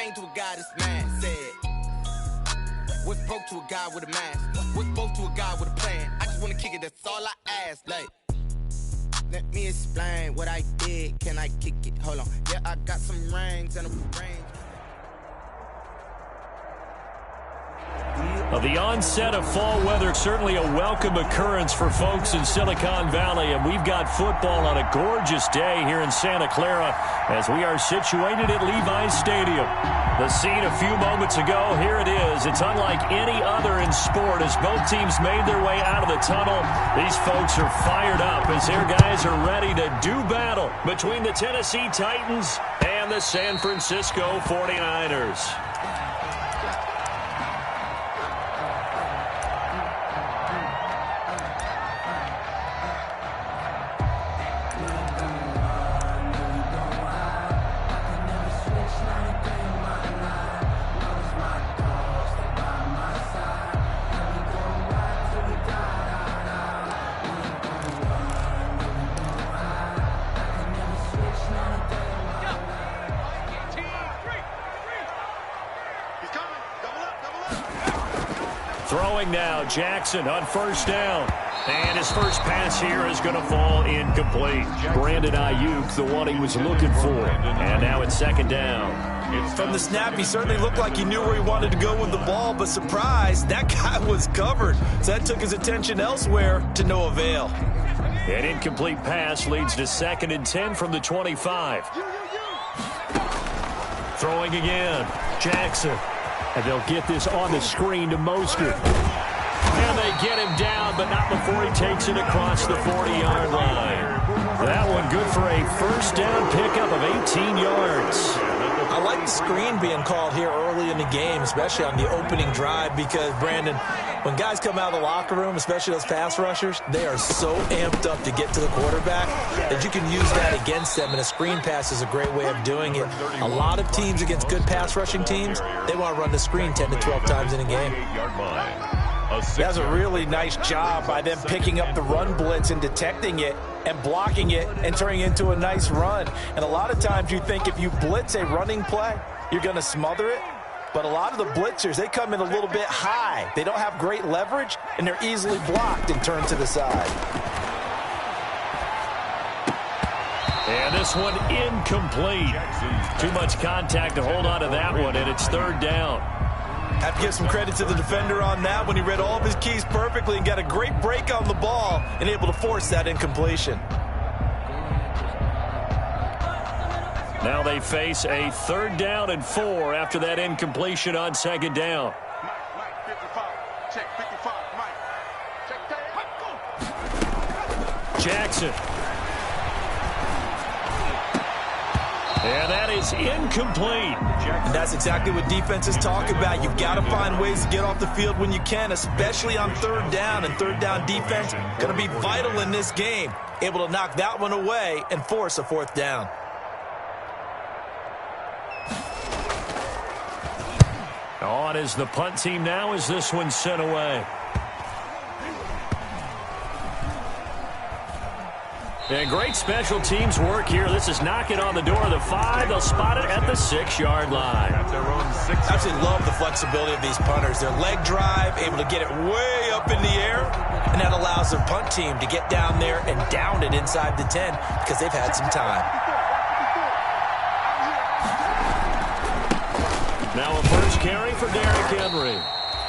came to a guy this man said, what's broke to a guy with a mask? What's broke to a guy with a plan? I just wanna kick it, that's all I ask. Like, let me explain what I did. Can I kick it? Hold on. Yeah, I got some rings and a range. The onset of fall weather, certainly a welcome occurrence for folks in Silicon Valley, and we've got football on a gorgeous day here in Santa Clara as we are situated at Levi's Stadium. The scene a few moments ago, here it is. It's unlike any other in sport as both teams made their way out of the tunnel. These folks are fired up as their guys are ready to do battle between the Tennessee Titans and the San Francisco 49ers. Throwing now, Jackson on first down. And his first pass here is going to fall incomplete. Brandon Ayuk, the one he was looking for. And now it's second down. From the snap, he certainly looked like he knew where he wanted to go with the ball, but surprise, that guy was covered. So that took his attention elsewhere to no avail. An incomplete pass leads to 2nd and 10 from the 25. Throwing again, Jackson. And they'll get this on the screen to Mostert. And they get him down, but not before he takes it across the 40-yard line. That one good for a first down pickup of 18 yards. I like the screen being called here early in the game, especially on the opening drive, because, Brandon, when guys come out of the locker room, especially those pass rushers, they are so amped up to get to the quarterback that you can use that against them, and a screen pass is a great way of doing it. A lot of teams against good pass rushing teams, they want to run the screen 10 to 12 times in a game. That's a really nice job by them picking up the run blitz and detecting it and blocking it and turning it into a nice run. And a lot of times you think if you blitz a running play, you're going to smother it. But a lot of the blitzers, they come in a little bit high. They don't have great leverage, and they're easily blocked and turned to the side. And this one incomplete. Too much contact to hold on to that one, and it's third down. Have to give some credit to the defender on that when he read all of his keys perfectly and got a great break on the ball and able to force that incompletion. Now they face a 3rd down and 4 after that incompletion on 2nd down. Jackson. And that is incomplete. And that's exactly what defenses talk about. You've got to find ways to get off the field when you can, especially on 3rd down. And 3rd down defense going to be vital in this game. Able to knock that one away and force a 4th down. On is the punt team now as this one's sent away. And great special teams work here. This is knocking on the door of the 5. They'll spot it at the 6-yard line. I absolutely love the flexibility of these punters. Their leg drive, able to get it way up in the air, and that allows their punt team to get down there and down it inside the 10 because they've had some time. Now a first carry for Derrick Henry.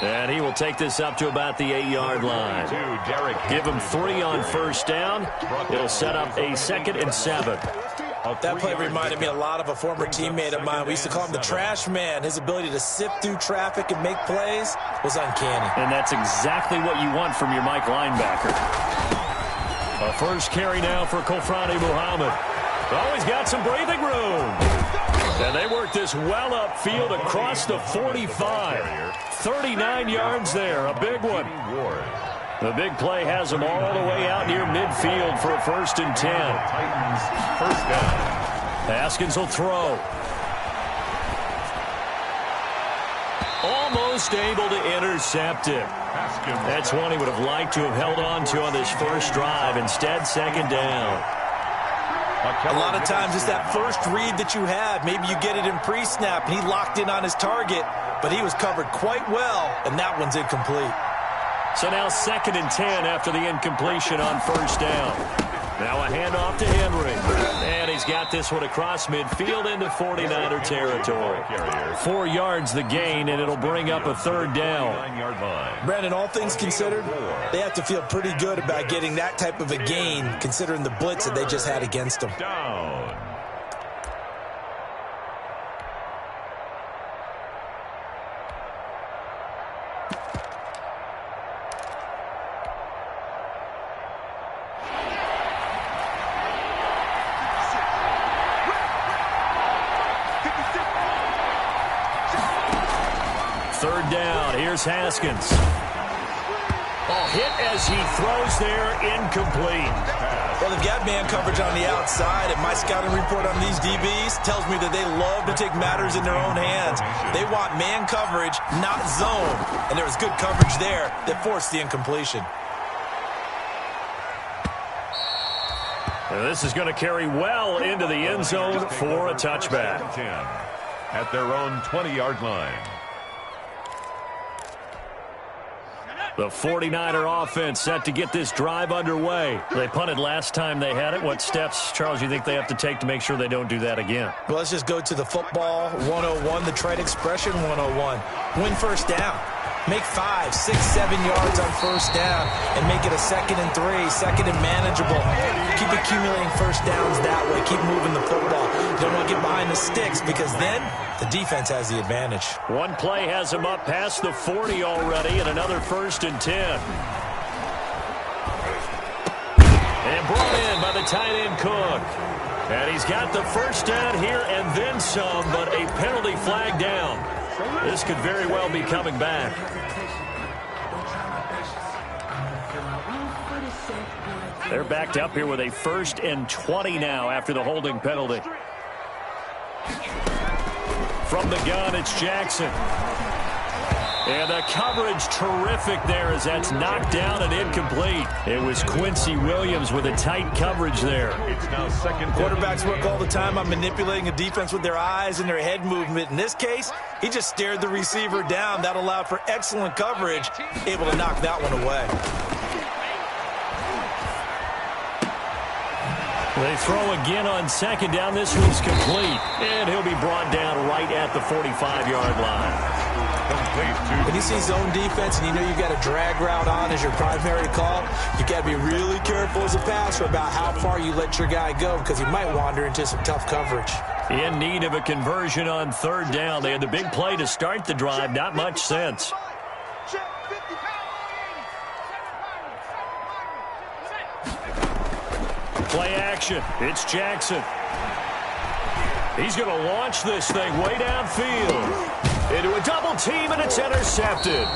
And he will take this up to about the 8-yard line. Give him 3 on first down. It'll set up a 2nd and 7. That play reminded me a lot of a former teammate of mine. We used to call him the trash man. His ability to sift through traffic and make plays was uncanny. And that's exactly what you want from your Mike linebacker. A first carry now for Kofrani Muhammad. Oh, he's got some breathing room. And they work this well upfield across the 45. 39 yards there, a big one. The big play has them all the way out near midfield for a 1st and 10. First down. Haskins will throw. Almost able to intercept it. That's one he would have liked to have held on to on this first drive. Instead, 2nd down. A lot of times it's that first read that you have. Maybe you get it in pre-snap. He locked in on his target, but he was covered quite well, and that one's incomplete. So now 2nd and 10 after the incompletion on first down. Now a handoff to Henry. And he's got this one across midfield into 49er territory. 4 yards the gain, and it'll bring up a 3rd down. Brandon, all things considered, they have to feel pretty good about getting that type of a gain, considering the blitz that they just had against them. Down. Third down. Here's Haskins. Hit as he throws there, incomplete. Well, they've got man coverage on the outside, and my scouting report on these DBs tells me that they love to take matters in their own hands. They want man coverage, not zone. And there was good coverage there that forced the incompletion. And this is going to carry well into the end zone for a touchback. 10 at their own 20-yard line. The 49er offense set to get this drive underway. They punted last time they had it. What steps, Charles, you think they have to take to make sure they don't do that again? Well, let's just go to the football 101, the trade expression 101. Win first down. Make 5, 6, 7 yards on first down and make it a 2nd and 3, 2nd and manageable. Keep accumulating first downs that way. Keep moving the football. You don't want to get behind the sticks because then the defense has the advantage. One play has him up past the 40 already, and another 1st and 10. And brought in by the tight end Cook. And he's got the first down here and then some, but a penalty flag down. This could very well be coming back. They're backed up here with a 1st and 20 now after the holding penalty. From the gun, it's Jackson. And the coverage terrific there as that's knocked down and incomplete. It was Quincy Williams with a tight coverage there. It's now 2nd. Quarterbacks work all the time on manipulating a defense with their eyes and their head movement. In this case, he just stared the receiver down. That allowed for excellent coverage, able to knock that one away. They throw again on 2nd down. This one's complete. And he'll be brought down right at the 45-yard line. When you see zone defense and you know you've got a drag route on as your primary call, you've got to be really careful as a passer about how far you let your guy go because he might wander into some tough coverage. In need of a conversion on 3rd down. They had the big play to start the drive. Not much sense. Play action. It's Jackson. He's going to launch this thing way downfield. Into a double team, and it's intercepted.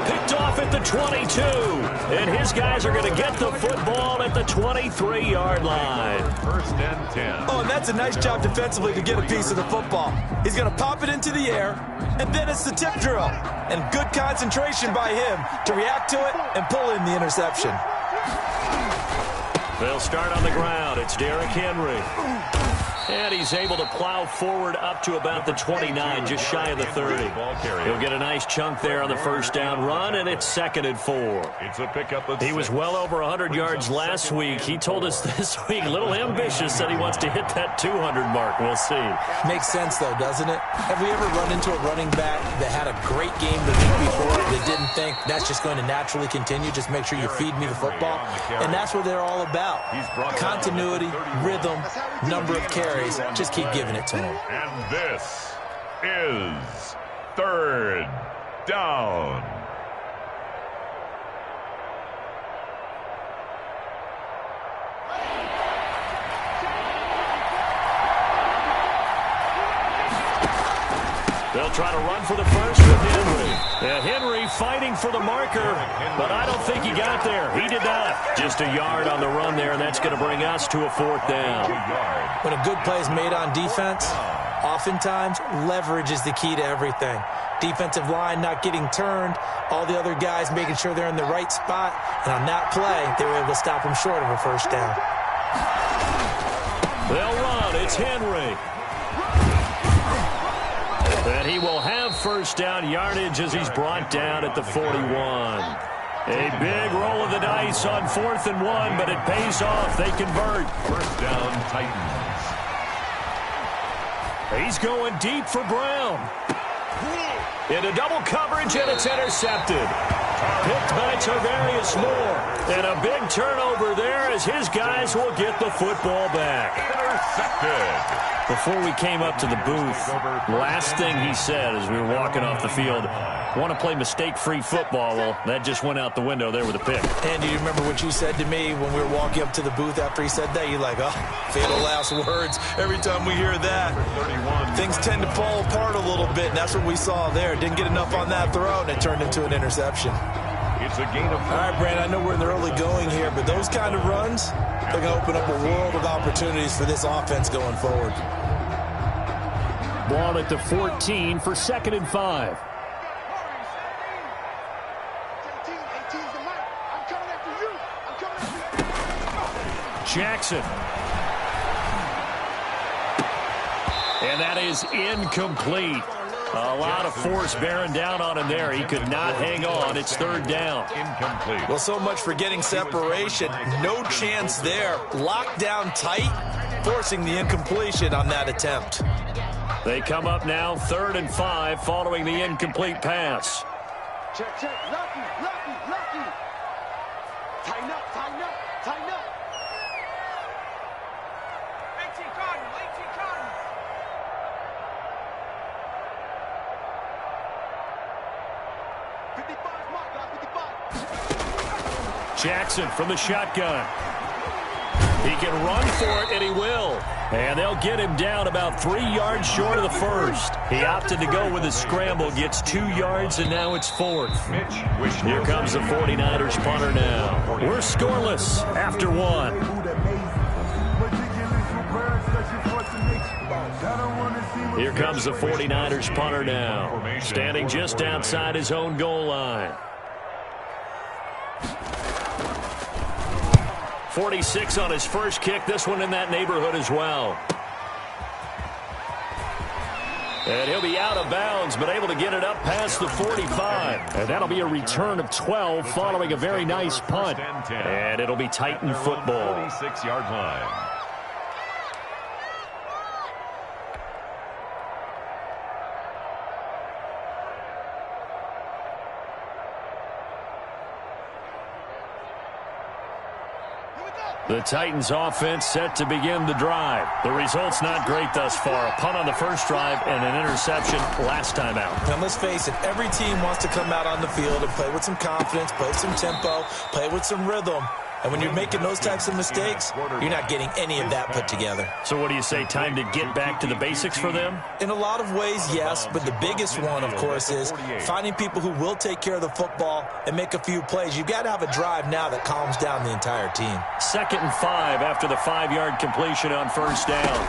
Picked off at the 22. And his guys are going to get the football at the 23-yard line. 1st and 10. Oh, and that's a nice job defensively to get a piece of the football. He's going to pop it into the air, and then it's the tip drill. And good concentration by him to react to it and pull in the interception. They'll start on the ground. It's Derrick Henry. And he's able to plow forward up to about the 29, just shy of the 30. He'll get a nice chunk there on the 1st down run, and it's 2nd and 4. It's a pickup of He was well over 100 yards last week. He told us this week, a little ambitious, said he wants to hit that 200 mark. We'll see. Makes sense, though, doesn't it? Have we ever run into a running back that had a great game the week before that didn't think that's just going to naturally continue? Just make sure you feed me the football. And that's what they're all about. Continuity, rhythm, number of carries. Just keep giving it to him. And this is 3rd down. They'll try to run for the first with Henry. And Henry fighting for the marker, but I don't think he got there. He did not. Just a yard on the run there, and that's going to bring us to a 4th down. When a good play is made on defense, oftentimes leverage is the key to everything. Defensive line not getting turned, all the other guys making sure they're in the right spot, and on that play, they were able to stop him short of a 1st down. They'll run. It's Henry. And he will have first down yardage as he's brought down at the 41. A big roll of the dice on 4th and 1, but it pays off. They convert. First down, Titans. He's going deep for Brown. Into double coverage, and it's intercepted. Picked by Tarvarius Moore. And a big turnover there as his guys will get the football back. Intercepted. Before we came up to the booth, last thing he said as we were walking off the field, want to play mistake-free football. Well, that just went out the window there with a pick. And do you remember what you said to me when we were walking up to the booth after he said that? You're like, oh, fatal last words. Every time we hear that, things tend to fall apart a little bit, and that's what we saw there. Didn't get enough on that throw, and it turned into an interception. It's a gain of 4. All right, Brandon, I know we're in the early going here, but those kind of runs, they're going to open up a world of opportunities for this offense going forward. Ball at the 14 for 2nd and 5. Jackson. And that is incomplete. A lot of force bearing down on him there. He could not hang on. It's 3rd down. Incomplete. Well, so much for getting separation. No chance there. Locked down tight, forcing the incompletion on that attempt. They come up now 3rd and 5 following the incomplete pass. Check, check. Lucky. Tighten up. 18 Cardinal. Jackson from the shotgun. He can run for it, and he will. And they'll get him down about 3 yards short of the first. He opted to go with a scramble, gets 2 yards, and now it's 4th. Here comes the 49ers punter now. We're scoreless after 1. Here comes the 49ers punter now, standing just outside his own goal line. 46 on his first kick. This one in that neighborhood as well. And he'll be out of bounds, but able to get it up past the 45. And that'll be a return of 12 following a very nice punt. And it'll be Titan football. 46-yard line. The Titans offense set to begin the drive. The result's not great thus far. A punt on the first drive and an interception last time out. Now, let's face it, every team wants to come out on the field and play with some confidence, play with some tempo, play with some rhythm. And when you're making those types of mistakes, you're not getting any of that put together. So what do you say, time to get back to the basics for them? In a lot of ways, yes, but the biggest one, of course, is finding people who will take care of the football and make a few plays. You've got to have a drive now that calms down the entire team. 2nd and 5 after the 5-yard completion on first down.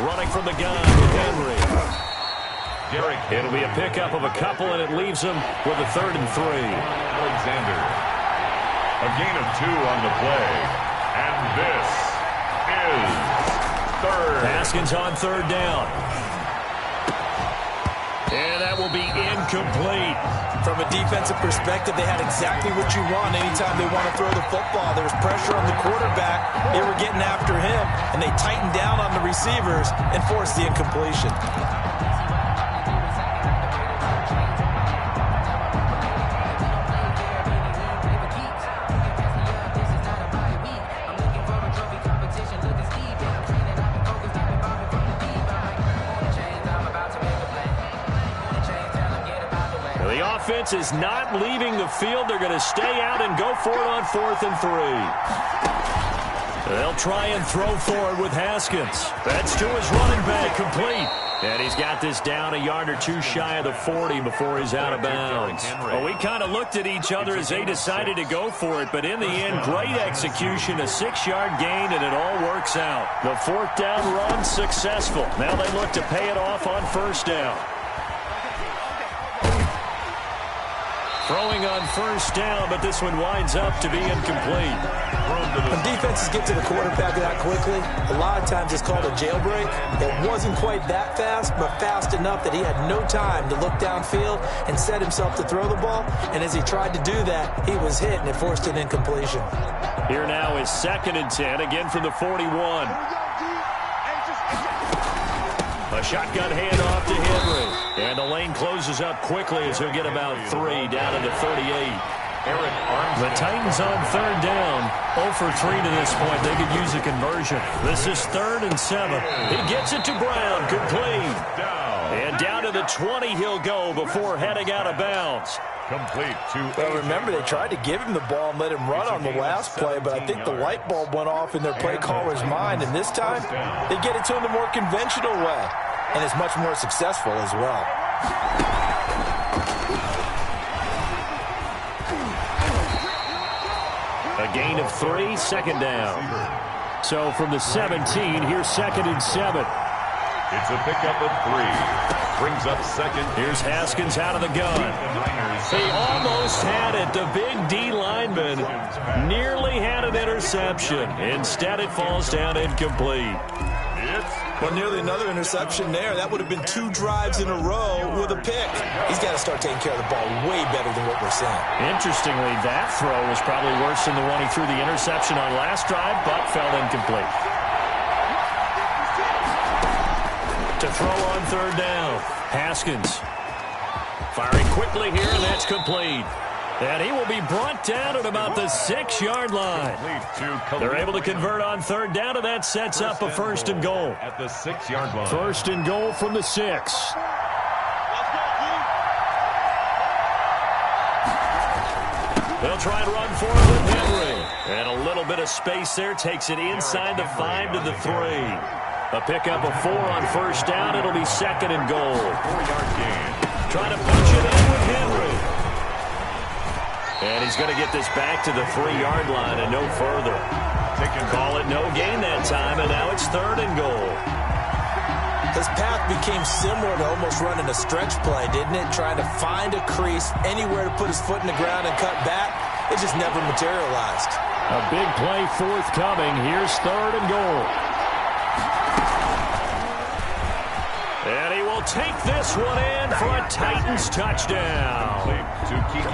Running from the gun with Henry. It'll be a pickup of a couple, and it leaves him with a 3rd and 3. Alexander. A gain of 2 on the play. And this is 3rd. Haskins on 3rd down. And that will be incomplete. From a defensive perspective, they had exactly what you want anytime they want to throw the football. There was pressure on the quarterback. They were getting after him, and they tightened down on the receivers and forced the incompletion. Offense is not leaving the field. They're going to stay out and go for it on 4th and 3. They'll try and throw for it with Haskins. That's to his running back, complete. And he's got this down a yard or 2 shy of the 40 before he's out of bounds. Well, we kind of looked at each other as they decided to go for it, but in the end, great execution, a 6-yard gain, and it all works out. The 4th down run successful. Now they look to pay it off on first down. Throwing on first down, but this one winds up to be incomplete. When defenses get to the quarterback that quickly, a lot of times it's called a jailbreak. It wasn't quite that fast, but fast enough that he had no time to look downfield and set himself to throw the ball. And as he tried to do that, he was hit, and it forced an incompletion. Here now is 2nd and 10, again from the 41. A shotgun handoff to Henry. And the lane closes up quickly as he'll get about 3 down to the 38. The Titans on 3rd down. 0 for 3 to this point. They could use a conversion. This is 3rd and 7. He gets it to Brown. Complete. And down to the 20 he'll go before heading out of bounds. Complete to... Well, remember, they tried to give him the ball and let him run on the last play, but I think the light bulb went off in their play caller's mind, and this time they get it to him the more conventional way, and it's much more successful as well. A gain of 3, 2nd down. So from the 17, here's 2nd and 7. It's a pickup of 3. Brings up 2nd. Here's Haskins out of the gun. He almost had it. The big D lineman nearly had an interception. Instead, it falls down incomplete. Well, nearly another interception there. That would have been 2 drives in a row with a pick. He's got to start taking care of the ball way better than what we're seeing. Interestingly, that throw was probably worse than the one he threw the interception on last drive, but fell incomplete. To throw on 3rd down, Haskins. Firing quickly here, and that's complete. And he will be brought down at about the 6-yard line. They're able to convert on 3rd down, and that sets up a 1st and goal. At the 6-yard line. 1st and goal from the 6. They'll try and run for it with Henry. And a little bit of space there takes it inside the 5 to the 3. A pickup of 4 on 1st down. It'll be 2nd and goal. 4-yard gain. Trying to punch it in with Henry. And he's going to get this back to the 3-yard line and no further. Call it no gain that time, and now it's 3rd and goal. His path became similar to almost running a stretch play, didn't it? Trying to find a crease, anywhere to put his foot in the ground and cut back. It just never materialized. A big play forthcoming. Here's 3rd and goal. And he will take this one in for a Titans touchdown.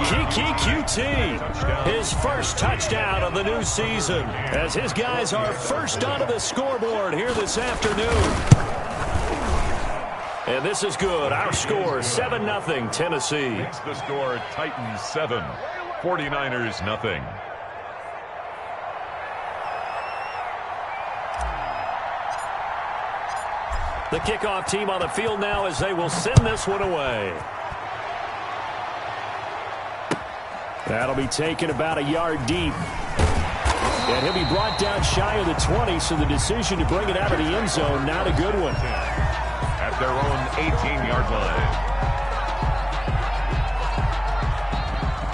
Kiki QT, his first touchdown of the new season, as his guys are first onto the scoreboard here this afternoon. And this is good. Our score, 7-0 Tennessee. Makes the score Titans 7, 49ers nothing. The kickoff team on the field now as they will send this one away. That'll be taken about a yard deep. And he'll be brought down shy of the 20, so the decision to bring it out of the end zone, not a good one. At their own 18-yard line.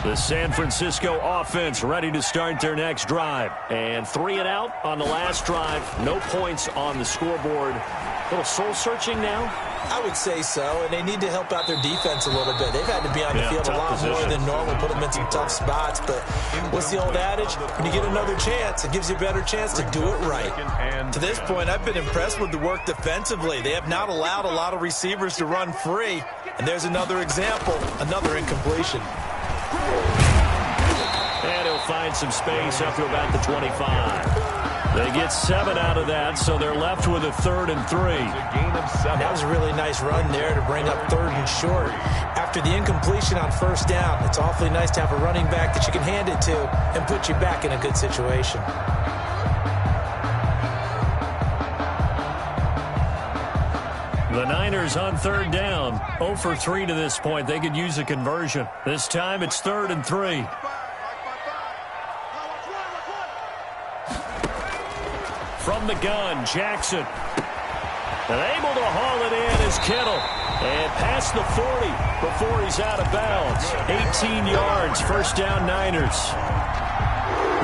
The San Francisco offense ready to start their next drive. And 3 and out on the last drive. No points on the scoreboard. A little soul-searching now? I would say so, and they need to help out their defense a little bit. They've had to be on the field a lot more than normal, put them in some tough spots. But what's the old adage? When you get another chance, it gives you a better chance to do it right. To this point, I've been impressed with the work defensively. They have not allowed a lot of receivers to run free. And there's another example, another incompletion. And he'll find some space up to about the 25. They get 7 out of that, so they're left with a 3rd and 3. That was a really nice run there to bring up 3rd and short. After the incompletion on 1st down, it's awfully nice to have a running back that you can hand it to and put you back in a good situation. The Niners on 3rd down. 0 for 3 to this point. They could use a conversion. This time it's 3rd and 3. From the gun, Jackson. And able to haul it in is Kittle. And past the 40 before he's out of bounds. 18 yards, 1st down Niners.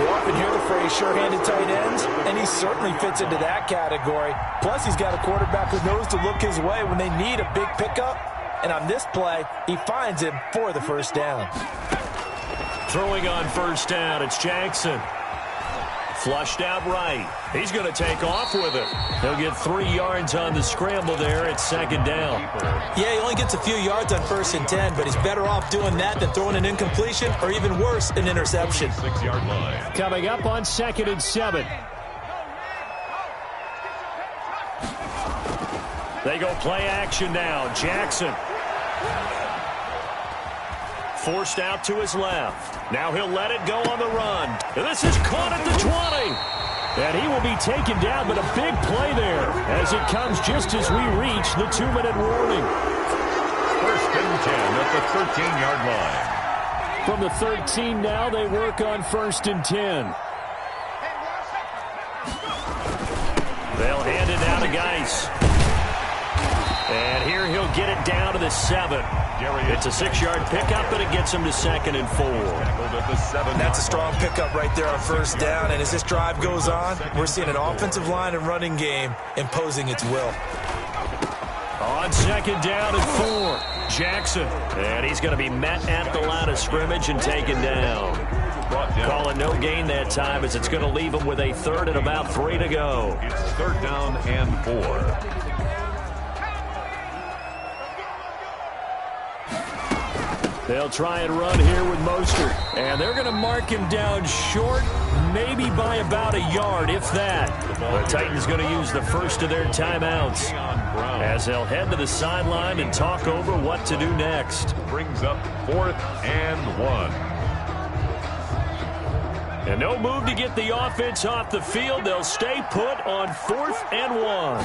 You often hear the phrase sure-handed tight ends, and he certainly fits into that category. Plus, he's got a quarterback who knows to look his way when they need a big pickup. And on this play, he finds him for the 1st down. Throwing on first down, it's Jackson. Flushed out right. He's going to take off with it. He'll get 3 yards on the scramble there at second down. Yeah, he only gets a few yards on 1st and 10, but he's better off doing that than throwing an incompletion or even worse, an interception. 6-yard line. Coming up on 2nd and 7. They go play action now. Jackson. Forced out to his left. Now he'll let it go on the run. And this is caught at the 20. And he will be taken down, but a big play there as it comes just as we reach the 2-minute warning. 1st and 10 at the 13-yard line. From the 13 now, they work on 1st and 10. They'll hand it down to Geis. And here he'll get it down to the 7. It's a 6-yard pickup, but it gets him to 2nd and 4. That's a strong pickup right there on 1st down. And as this drive goes on, we're seeing an offensive line and running game imposing its will. On 2nd down and 4, Jackson. And he's going to be met at the line of scrimmage and taken down. Call it no gain that time as it's going to leave him with a 3rd and about 3 to go. It's 3rd down and 4. They'll try and run here with Mostert. And they're going to mark him down short, maybe by about a yard, if that. The Titans going to use the first of their timeouts as they'll head to the sideline and talk over what to do next. Brings up 4th and 1. And no move to get the offense off the field. They'll stay put on 4th and 1.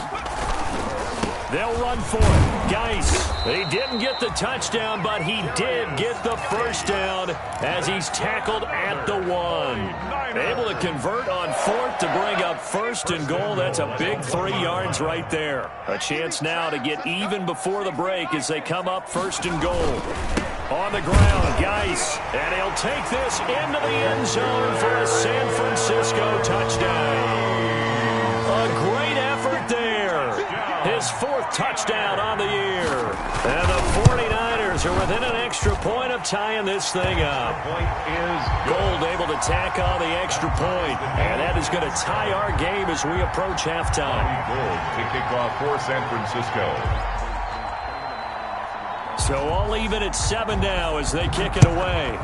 They'll run for it. Geis, he didn't get the touchdown, but he did get the first down as he's tackled at the 1. Able to convert on 4th to bring up 1st and goal. That's a big 3 yards right there. A chance now to get even before the break as they come up 1st and goal. On the ground, Geis, and he'll take this into the end zone for a San Francisco touchdown. A great effort there. His 4th touchdown on the year. And the 49ers are within an extra point of tying this thing up. Point is Gold able to tack on the extra point. And that is going to tie our game as we approach halftime. Gold to kick off for San Francisco. So all even at 7 now as they kick it away.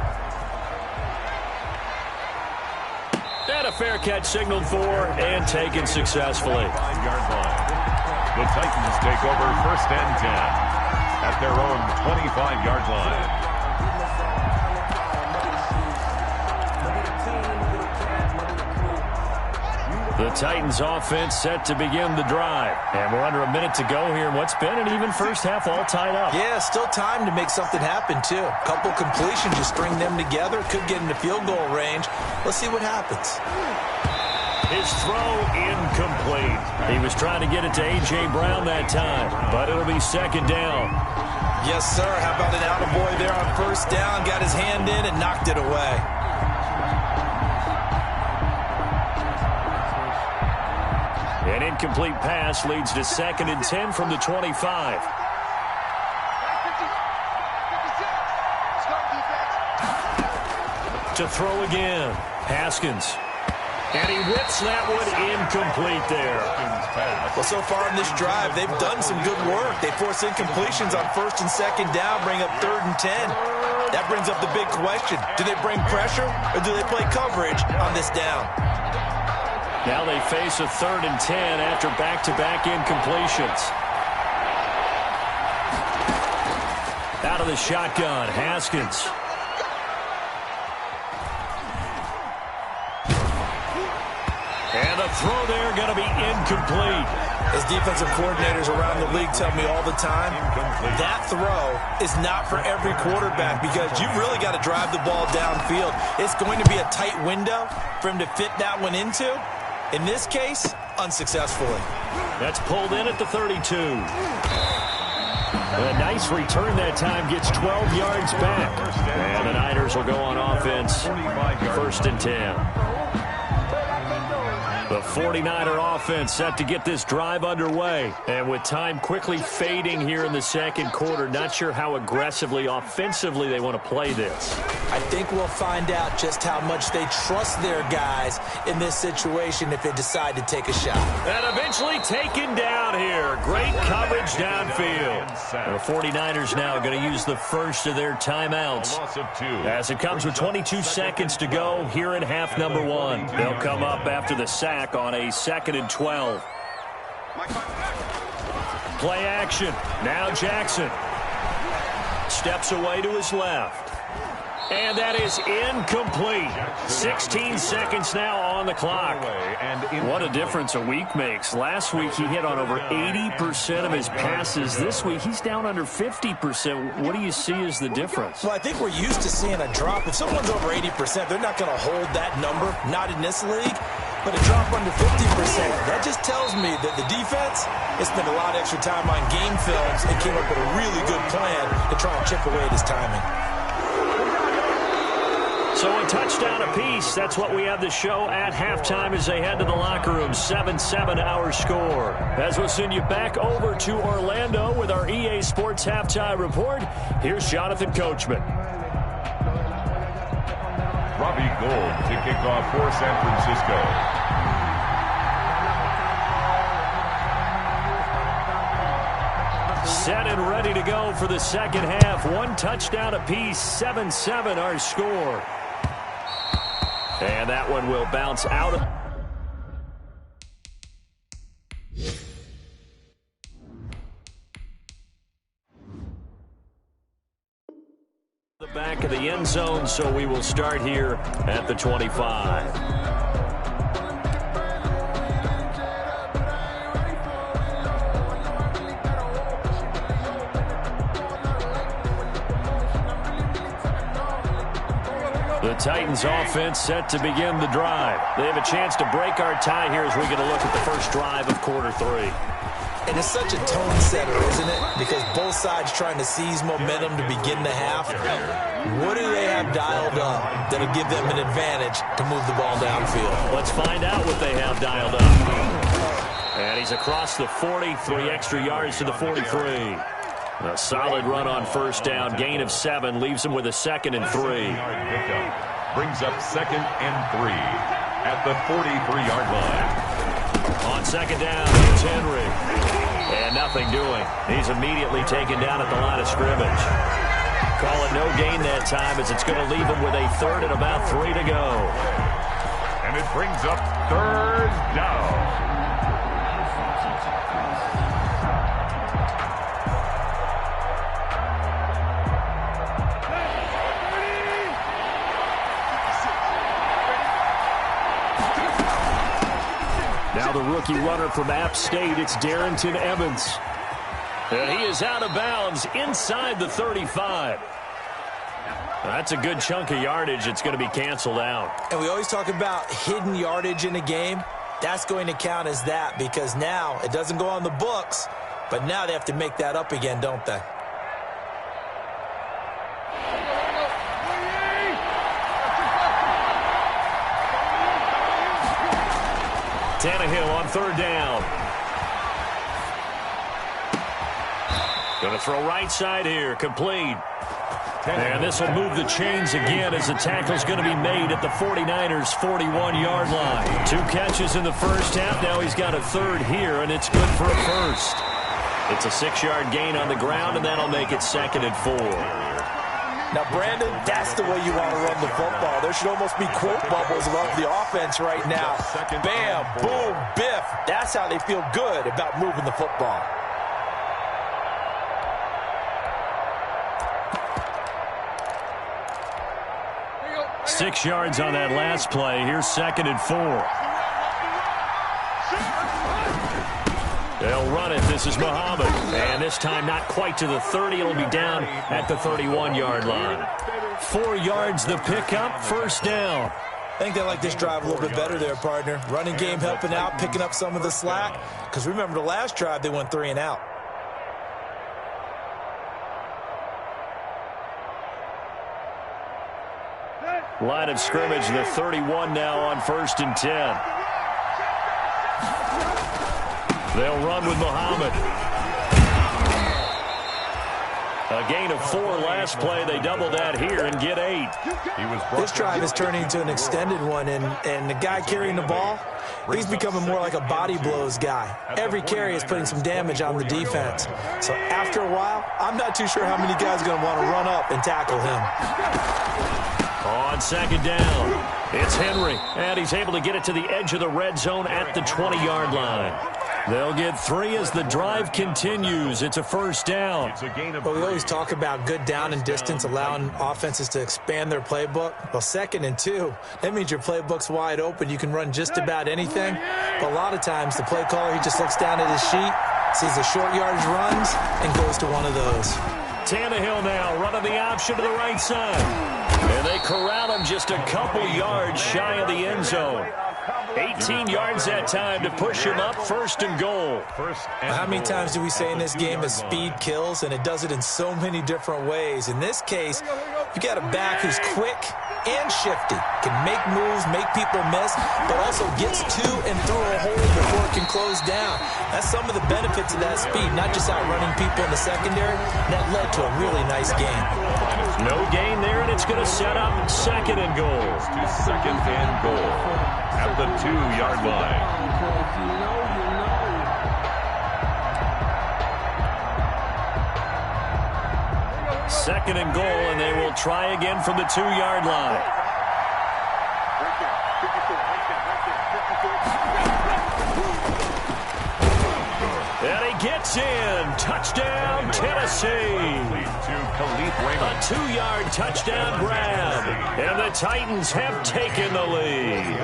And a fair catch signaled for and taken successfully. 5-yard line. The Titans take over 1st and 10 at their own 25-yard line. The Titans offense set to begin the drive. And we're under a minute to go here in what's been an even first half all tied up. Yeah, still time to make something happen, too. A couple completions, you string them together, could get into field goal range. Let's see what happens. His throw incomplete. He was trying to get it to A.J. Brown that time, but it'll be 2nd down. Yes, sir. How about an attaboy there on 1st down? Got his hand in and knocked it away. An incomplete pass leads to 2nd and 10 from the 25. To throw again. Haskins. And he whips that one incomplete there. Well, so far in this drive, they've done some good work. They force incompletions on 1st and 2nd down, bring up 3rd and 10. That brings up the big question. Do they bring pressure or do they play coverage on this down? Now they face a 3rd and 10 after back-to-back incompletions. Out of the shotgun, Haskins. And the throw there going to be incomplete. As defensive coordinators around the league tell me all the time, that throw is not for every quarterback because you've really got to drive the ball downfield. It's going to be a tight window for him to fit that one into. In this case, unsuccessfully. That's pulled in at the 32. A nice return that time, gets 12 yards back. And the Niners will go on offense. 1st and 10. The 49er offense set to get this drive underway. And with time quickly fading here in the second quarter, not sure how aggressively, offensively they want to play this. I think we'll find out just how much they trust their guys in this situation if they decide to take a shot. And eventually taken down here. Great coverage downfield. The 49ers now going to use the first of their timeouts as it comes with 22 seconds to go here in half number one. They'll come up after the sack on a 2nd and 12. Play action. Now Jackson steps away to his left. And that is incomplete. 16 seconds now on the clock. What a difference a week makes. Last week he hit on over 80% of his passes. This week he's down under 50%. What do you see as the difference? Well, I think we're used to seeing a drop. If someone's over 80%, they're not going to hold that number. Not in this league. But a drop under 50%, that just tells me that the defense has spent a lot of extra time on game films and came up with a really good plan to try and chip away at his timing. So a touchdown apiece. That's what we have the show at halftime as they head to the locker room. 7-7 our score. As we'll send you back over to Orlando with our EA Sports Halftime Report, here's Jonathan Coachman. Robbie Gould to kick off for San Francisco. Set and ready to go for the second half. One touchdown apiece. 7-7 our score. And that one will bounce out of the back of the end zone, so we will start here at the 25. The Titans offense set to begin the drive. They have a chance to break our tie here as we get a look at the first drive of quarter three. And it's such a tone setter, isn't it? Because both sides trying to seize momentum to begin the half. What do they have dialed up that'll give them an advantage to move the ball downfield? Let's find out what they have dialed up. And he's across the 40, 3 extra yards to the 43. A solid run on first down, gain of 7, leaves him with a 2nd and 3. Brings up 2nd and 3 at the 43-yard line. On second down, it's Henry. And nothing doing. He's immediately taken down at the line of scrimmage. Call it no gain that time as it's going to leave him with a 3rd and about 3 to go. And it brings up 3rd down. Now the rookie runner from App State, it's Darrington Evans. And he is out of bounds inside the 35. That's a good chunk of yardage. It's going to be canceled out. And we always talk about hidden yardage in a game. That's going to count as that because now it doesn't go on the books, but now they have to make that up again, don't they? Tannehill on 3rd down. Going to throw right side here, complete. And this will move the chains again as the tackle's going to be made at the 49ers' 41-yard line. 2 catches in the first half. Now he's got a 3rd here, and it's good for a 1st. It's a 6-yard gain on the ground, and that'll make it 2nd and 4. Now, Brandon, that's the way you want to run the football. There should almost be quote bubbles above the offense right now. Bam, boom, biff. That's how they feel good about moving the football. Six yards on that last play. Here's 2nd and 4. They'll run it. This is Muhammad. And this time not quite to the 30. It'll be down at the 31-yard line. 4 yards the pickup. 1st down. I think they like this drive a little bit better there, partner. Running game helping out, picking up some of the slack. Because remember the last drive, they went 3 and out. Line of scrimmage, the 31 now on 1st and 10. They'll run with Muhammad. A gain of 4 last play. They double that here and get 8. This drive is turning into an extended one, and the guy carrying the ball, he's becoming more like a body blows guy. Every carry is putting some damage on the defense. So after a while, I'm not too sure how many guys are going to want to run up and tackle him. On second down, it's Henry, and he's able to get it to the edge of the red zone at the 20-yard line. They'll get 3 as the drive continues. It's a first down. Well, we always talk about good down and distance, allowing offenses to expand their playbook. Well, 2nd and 2, that means your playbook's wide open. You can run just about anything. But a lot of times, the play caller, he just looks down at his sheet, sees the short yardage runs, and goes to one of those. Tannehill now running the option to the right side. And they corral him just a couple yards shy of the end zone. 18 yards that time to push him up, 1st and goal. How many times do we say in this game that speed kills, and it does it in so many different ways? In this case, you got a back who's quick and shifty, can make moves, make people miss, but also gets to and through a hole before it can close down. That's some of the benefits of that speed, not just outrunning people in the secondary. That led to a really nice game. No gain there, and it's going to set up 2nd and goal. To 2nd and goal at the 2-yard line. 2nd and goal, and they will try again from the 2-yard line. And he gets in. Touchdown, Tennessee. A 2-yard touchdown grab. And the Titans have taken the lead.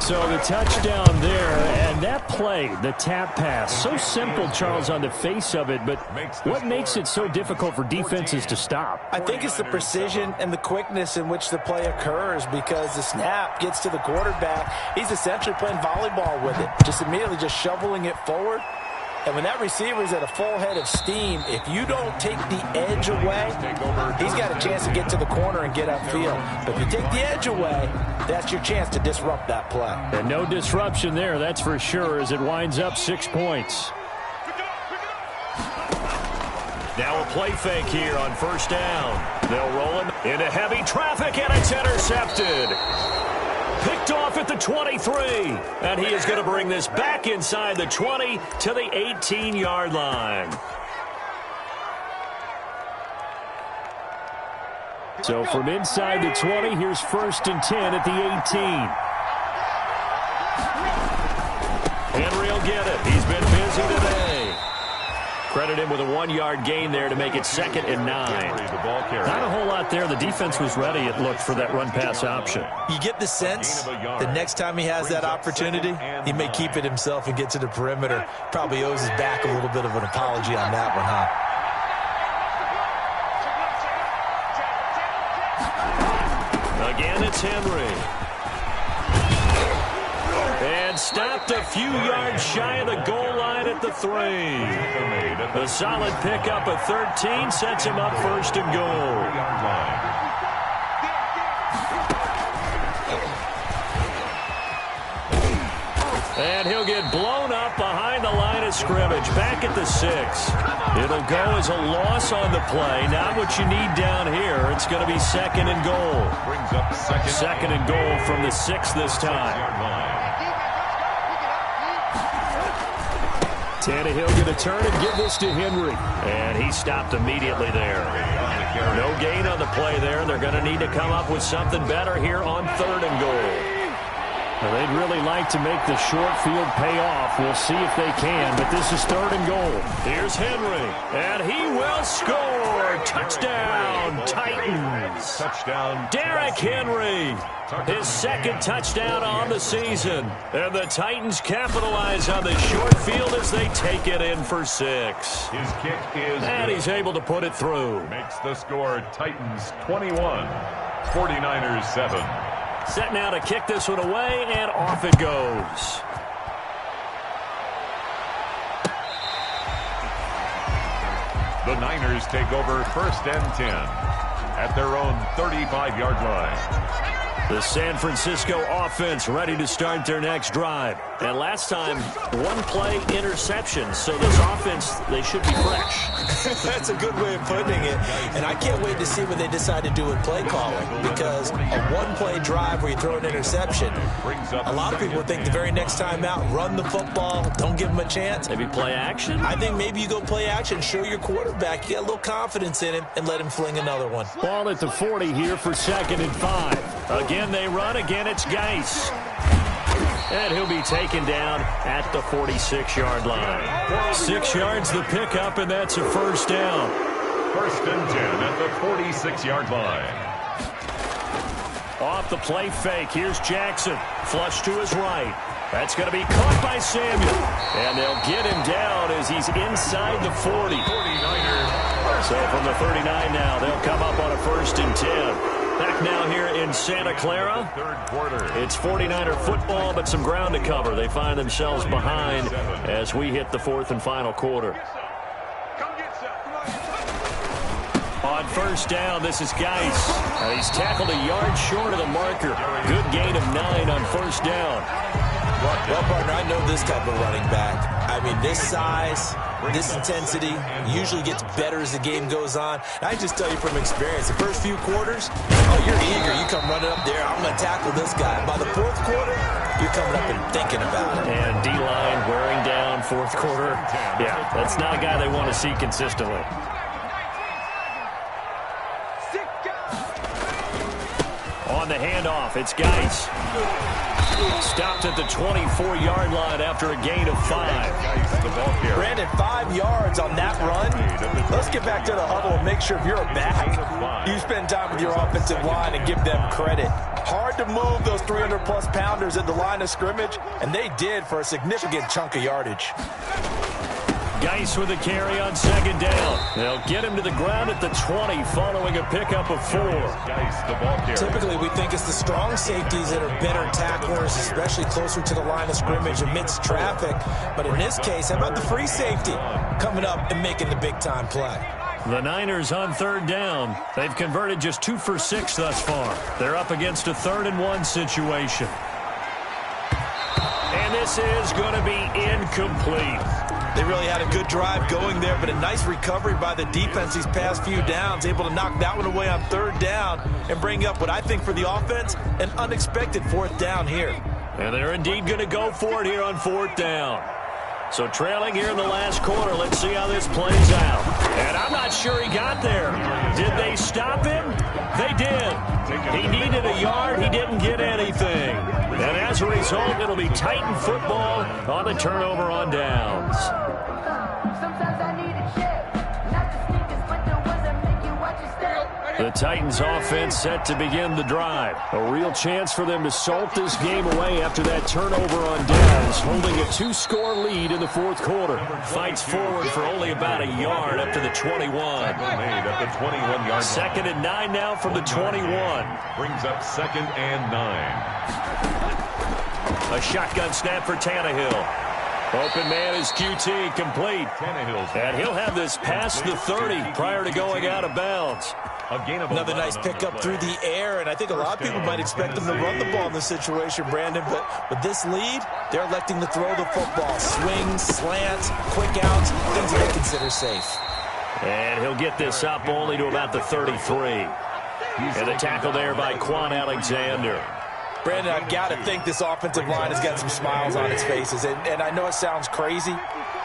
So the touchdown there, and that play, the tap pass, so simple, Charles, on the face of it, but what makes it so difficult for defenses to stop? I think it's the precision and the quickness in which the play occurs, because the snap gets to the quarterback. He's essentially playing volleyball with it, just immediately just shoveling it forward. And when that receiver's at a full head of steam, if you don't take the edge away, he's got a chance to get to the corner and get upfield. But if you take the edge away, that's your chance to disrupt that play. And no disruption there, that's for sure, as it winds up 6 points. Now a play fake here on 1st down. They'll roll him into heavy traffic, and it's intercepted. Picked off at the 23, and he is going to bring this back inside the 20 to the 18-yard line. So from inside the 20, here's 1st and 10 at the 18. Henry will get it. He's been busy today. Credit him with a 1-yard gain there to make it 2nd and 9. Not a whole lot there. The defense was ready, it looked, for that run-pass option. You get the sense the next time he has that opportunity, he may keep it himself and get to the perimeter. Probably owes his back a little bit of an apology on that one, huh? Again, it's Henry. And stopped a few yards shy of the goal line at the 3. A solid pickup of 13 sets him up 1st and goal. And he'll get blown up behind the line of scrimmage, back at the 6. It'll go as a loss on the play. Not what you need down here. It's going to be 2nd and goal. 2nd and goal from the 6 this time. Tannehill going to turn and give this to Henry. And he stopped immediately there. No gain on the play there. They're going to need to come up with something better here on 3rd and goal. Well, they'd really like to make the short field pay off. We'll see if they can, but this is 3rd and goal. Here's Henry, and he will score. Touchdown, Titans. Touchdown, Derrick Henry. His 2nd touchdown on the season. And the Titans capitalize on the short field as they take it in for 6. His kick is and he's able to put it through. Makes the score Titans 21, 49ers 7. Set now to kick this one away, and off it goes. The Niners take over 1st and 10 at their own 35-yard line. The San Francisco offense ready to start their next drive. And last time, one-play interception. So this offense, they should be fresh. That's a good way of putting it. And I can't wait to see what they decide to do with play calling, because a one-play drive where you throw an interception, a lot of people think the very next time out, run the football, don't give them a chance. Maybe play action? I think maybe you go play action, show your quarterback you got a little confidence in him, and let him fling another one. Ball at the 40 here for 2nd and 5. Again, they run. Again, it's Geis. And he'll be taken down at the 46-yard line. 6 yards the pickup, and that's a first down. 1st and 10 at the 46-yard line. Off the play fake, here's Jackson. Flush to his right. That's going to be caught by Samuel. And they'll get him down as he's inside the 40. 49ers. So from the 39 now, they'll come up on a 1st and 10. Back now here in Santa Clara. 3rd quarter. It's 49er football, but some ground to cover. They find themselves behind as we hit the 4th and final quarter. On 1st down, this is Geis. He's tackled a yard short of the marker. Good gain of 9 on 1st down. Well, partner, I know this type of running back. I mean, this size, this intensity usually gets better as the game goes on. And I just tell you from experience, the first few quarters, oh, you're eager. You come running up there, I'm going to tackle this guy. By the 4th quarter, you're coming up and thinking about it. And D-line wearing down 4th quarter. Yeah, that's not a guy they want to see consistently. On the handoff, it's Geis. Stopped at the 24-yard line after a gain of 5. Brandon, 5 yards on that run. Let's get back to the huddle and make sure if you're a back, you spend time with your offensive line and give them credit. Hard to move those 300-plus pounders at the line of scrimmage, and they did for a significant chunk of yardage. Geis with a carry on 2nd down. They'll get him to the ground at the 20 following a pickup of 4. Typically, we think it's the strong safeties that are better tacklers, especially closer to the line of scrimmage amidst traffic. But in this case, how about the free safety coming up and making the big-time play? The Niners on 3rd down. They've converted just 2 for 6 thus far. They're up against a 3rd and 1 situation. And this is going to be incomplete. They really had a good drive going there, but a nice recovery by the defense these past few downs, able to knock that one away on 3rd down and bring up what I think for the offense, an unexpected 4th down here. And they're indeed going to go for it here on 4th down. So trailing here in the last quarter, let's see how this plays out. And I'm not sure he got there. Did they stop him? They did. He needed a yard. He didn't get anything. And as a result, it'll be Titan football on the turnover on downs. The Titans offense set to begin the drive. A real chance for them to salt this game away after that turnover on downs, holding a 2-score lead in the 4th quarter. Fights forward for only about a yard up to the 21. Made at the 21-yard 2nd and 9 now from the 21. Brings up 2nd and 9. A shotgun snap for Tannehill. Open man is QT, complete. And he'll have this past the 30 prior to going out of bounds. Another nice pickup through the air, and I think a lot of people might expect them to run the ball in this situation, Brandon, but with this lead, they're electing to throw the football. Swings, slants, quick outs, things they consider safe. And he'll get this up only to about the 33. And the tackle there by Quan Alexander. Brandon, I've got to think this offensive line has got some smiles on its faces, and I know it sounds crazy,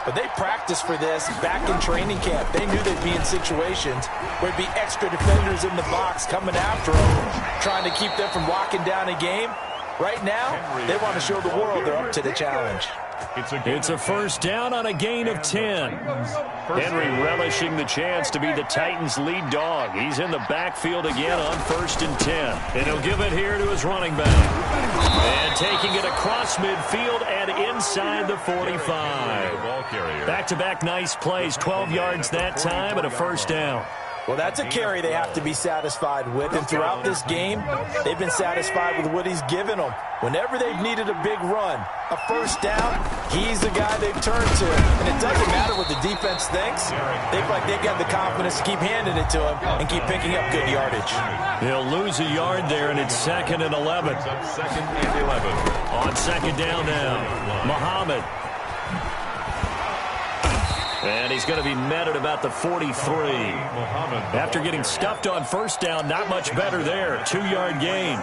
but they practiced for this back in training camp. They knew they'd be in situations where there'd be extra defenders in the box coming after them, trying to keep them from locking down a game. Right now, they want to show the world they're up to the challenge. It's a 1st down on a gain of 10. Henry relishing the chance to be the Titans' lead dog. He's in the backfield again on 1st and 10. And he'll give it here to his running back. And taking it across midfield and inside the 45. Back-to-back nice plays, 12 yards that time and a 1st down. Well, that's a carry they have to be satisfied with. And throughout this game, they've been satisfied with what he's given them. Whenever they've needed a big run, a first down, he's the guy they've turned to. And it doesn't matter what the defense thinks. They feel like they've got the confidence to keep handing it to him and keep picking up good yardage. He'll lose a yard there, and it's 2nd and 11. Second and 11. On 2nd down now, Muhammad. And he's going to be met at about the 43. After getting stuffed on first down, not much better there. 2-yard gain.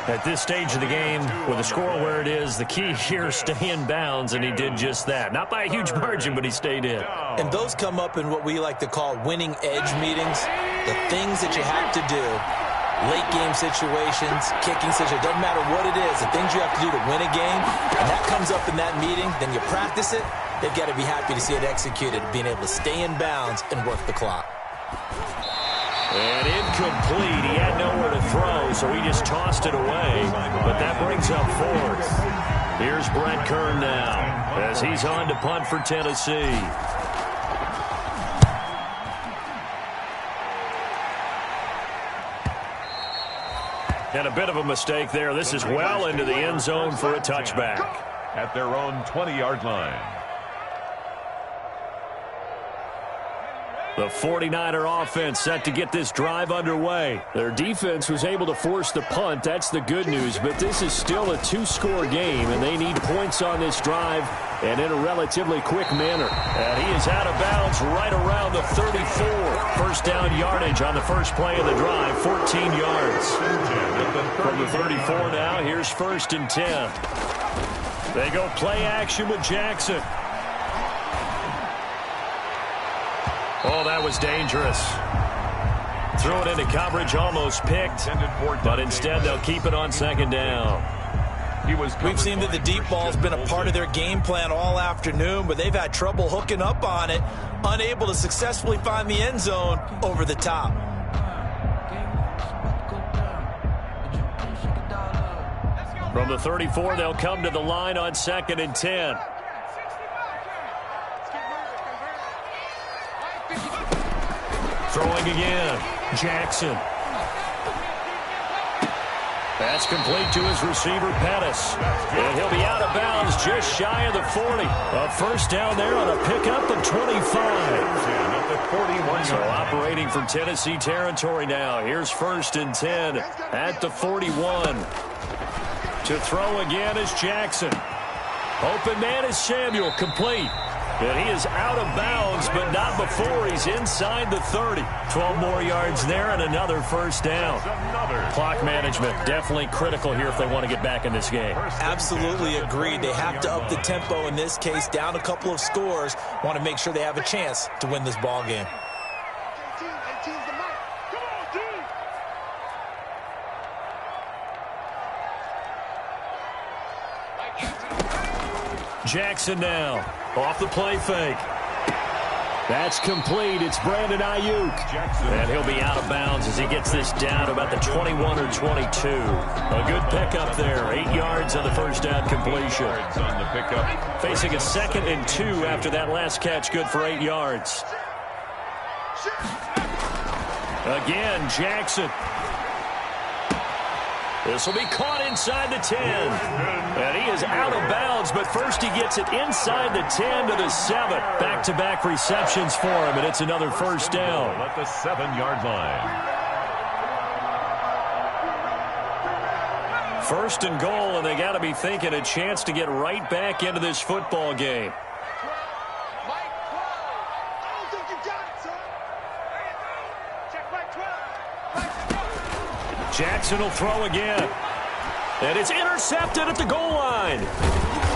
At this stage of the game, with the score where it is, the key here is stay in bounds, and he did just that. Not by a huge margin, but he stayed in. And those come up in what we like to call winning edge meetings. The things that you have to do, late game situations, kicking situations, doesn't matter what it is, the things you have to do to win a game, and that comes up in that meeting, then you practice it. They've got to be happy to see it executed, being able to stay in bounds and work the clock. And incomplete. He had nowhere to throw, so he just tossed it away. But that brings up 4th. Here's Brent Kern now as he's on to punt for Tennessee. And a bit of a mistake there. This is well into the end zone for a touchback. At their own 20-yard line. The 49er offense set to get this drive underway. Their defense was able to force the punt. That's the good news. But this is still a 2-score game, and they need points on this drive and in a relatively quick manner. And he is out of bounds right around the 34. First down yardage on the first play of the drive, 14 yards. From the 34 now, here's 1st and 10. They go play action with Jackson. Oh, that was dangerous. Threw it into coverage, almost picked. But instead, they'll keep it on 2nd down. We've seen that the deep ball's been a part of their game plan all afternoon, but they've had trouble hooking up on it, unable to successfully find the end zone over the top. From the 34, they'll come to the line on 2nd and 10. Throwing again, Jackson. That's complete to his receiver, Pettis. And he'll be out of bounds just shy of the 40. A first down there on a pickup of 25. So operating from Tennessee territory now. Here's 1st and 10 at the 41. To throw again is Jackson. Open man is Samuel, complete. And he is out of bounds, but not before he's inside the 30. 12 more yards there and another first down. Clock management definitely critical here if they want to get back in this game. Absolutely agreed. They have to up the tempo in this case, down a couple of scores. Want to make sure they have a chance to win this ball game. Jackson now, off the play fake. That's complete. It's Brandon Ayuk. And he'll be out of bounds as he gets this down to about the 21 or 22. A good pickup there. 8 yards on the first down completion. On the pickup. Facing a 2nd and 2 after that last catch, good for 8 yards. Again, Jackson. This will be caught inside the 10. And he is out of bounds, but first he gets it inside the 10 to the 7. Back-to-back receptions for him, and it's another first down. At the 7-yard line. 1st and goal, and they got to be thinking a chance to get right back into this football game. Jackson will throw again. And it's intercepted at the goal line.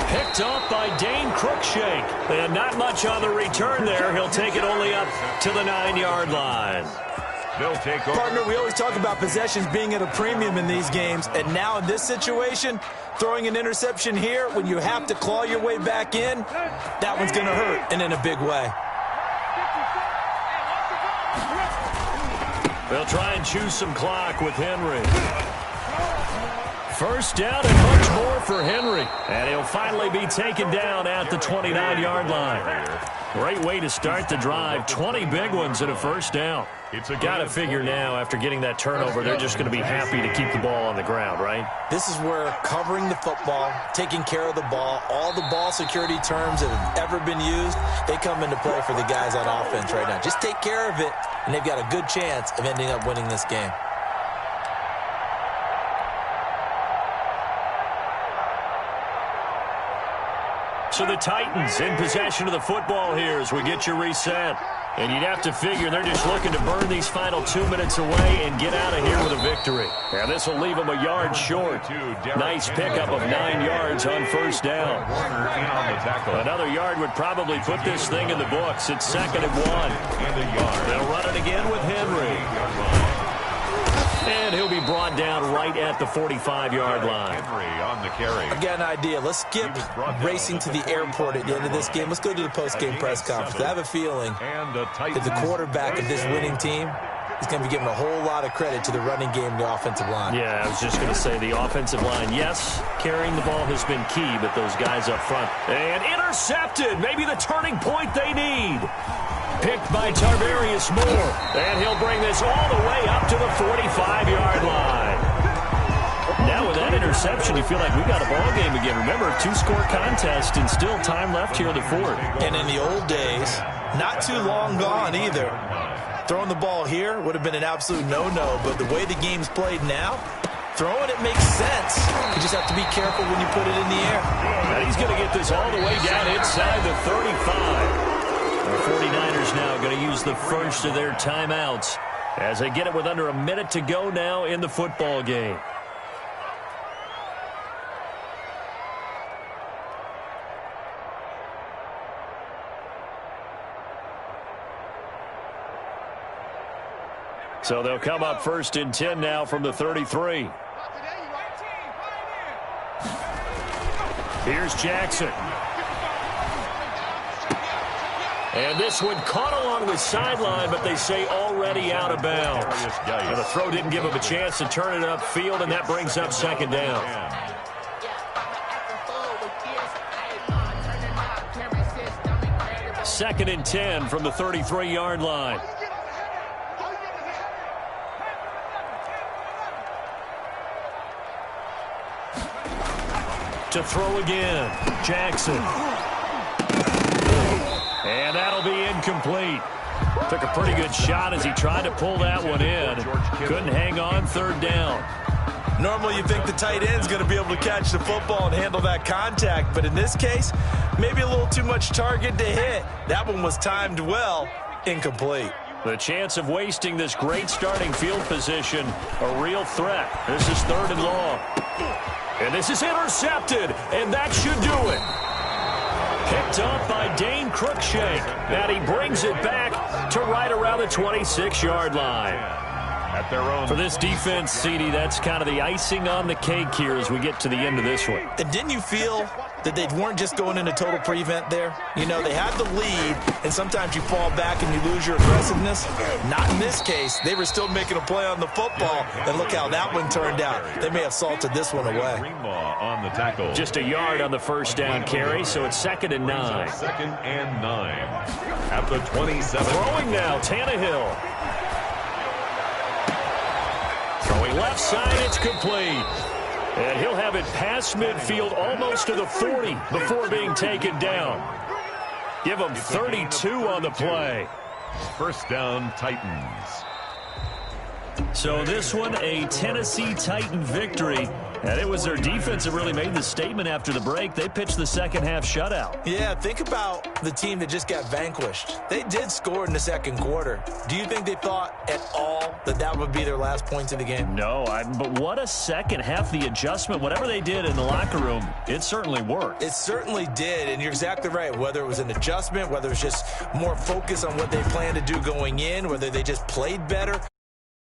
Picked off by Dane Cruikshank. And not much on the return there. He'll take it only up to the 9-yard line. They'll take over. Partner, we always talk about possessions being at a premium in these games. And now in this situation, throwing an interception here when you have to claw your way back in, that one's going to hurt, and in a big way. They'll try and choose some clock with Henry. First down and much more for Henry. And he'll finally be taken down at the 29-yard line. Great way to start the drive. 20 big ones and a first down. Got to figure now, after getting that turnover, they're just going to be happy to keep the ball on the ground, right? This is where covering the football, taking care of the ball, all the ball security terms that have ever been used, they come into play for the guys on offense right now. Just take care of it, and they've got a good chance of ending up winning this game. So the Titans in possession of the football here as we get you reset. And you'd have to figure they're just looking to burn these final 2 minutes away and get out of here with a victory. And this will leave them a yard short. Nice pickup of 9 yards on first down. Another yard would probably put this thing in the books. It's 2nd and 1. They'll run it again with Henry. And he'll be brought down right at the 45-yard line. On the carry. I've got an idea. Let's skip racing to the airport at the end of this game. Let's go to the post-game press conference. I have a feeling that the quarterback of this winning team is going to be given a whole lot of credit to the running game and the offensive line. Yeah, I was just going to say the offensive line, yes, carrying the ball has been key, but those guys up front. And intercepted, maybe the turning point they need. Picked by Tarvarius Moore. And he'll bring this all the way up to the 45-yard line. Now with that interception, you feel like we got a ball game again. Remember, 2-score contest and still time left here in the 4th. And in the old days, not too long gone either. Throwing the ball here would have been an absolute no-no, but the way the game's played now, throwing it makes sense. You just have to be careful when you put it in the air. And he's going to get this all the way down inside the 35. The 49ers now going to use the first of their timeouts as they get it with under a minute to go now in the football game. So they'll come up 1st and 10 now from the 33. Here's Jackson. And this one caught along the sideline, but they say already out of bounds. And the throw didn't give him a chance to turn it upfield, and that brings up 2nd down. Second and 10 from the 33-yard line. To throw again, Jackson. And that'll be incomplete. Took a pretty good shot as he tried to pull that one in. Couldn't hang on, 3rd down. Normally you think the tight end's going to be able to catch the football and handle that contact, but in this case, maybe a little too much target to hit. That one was timed well, incomplete. The chance of wasting this great starting field position, a real threat. This is 3rd and long. And this is intercepted, and that should do it. Picked up by Dane Cruikshank. And he brings it back to right around the 26-yard line. At their own. For this defense, CD, that's kind of the icing on the cake here as we get to the end of this one. And didn't you feel that they weren't just going into total prevent there? You know, they had the lead, and sometimes you fall back and you lose your aggressiveness. Not in this case. They were still making a play on the football, and look how that one turned out. They may have salted this one away. On the tackle. Just a yard on the first down carry, so it's 2nd and 9. 2nd and 9. At the 27. Throwing now, Tannehill. Throwing left side, it's complete. And he'll have it past midfield almost to the 40 before being taken down. Give him 32 on the play. 1st down, Titans. So this one, a Tennessee Titan victory. And it was their defense that really made the statement after the break. They pitched the 2nd half shutout. Yeah, think about the team that just got vanquished. They did score in the 2nd quarter. Do you think they thought at all that that would be their last points of the game? No, but what a second half. The adjustment, whatever they did in the locker room, it certainly worked. It certainly did, and you're exactly right. Whether it was an adjustment, whether it was just more focus on what they planned to do going in, whether they just played better.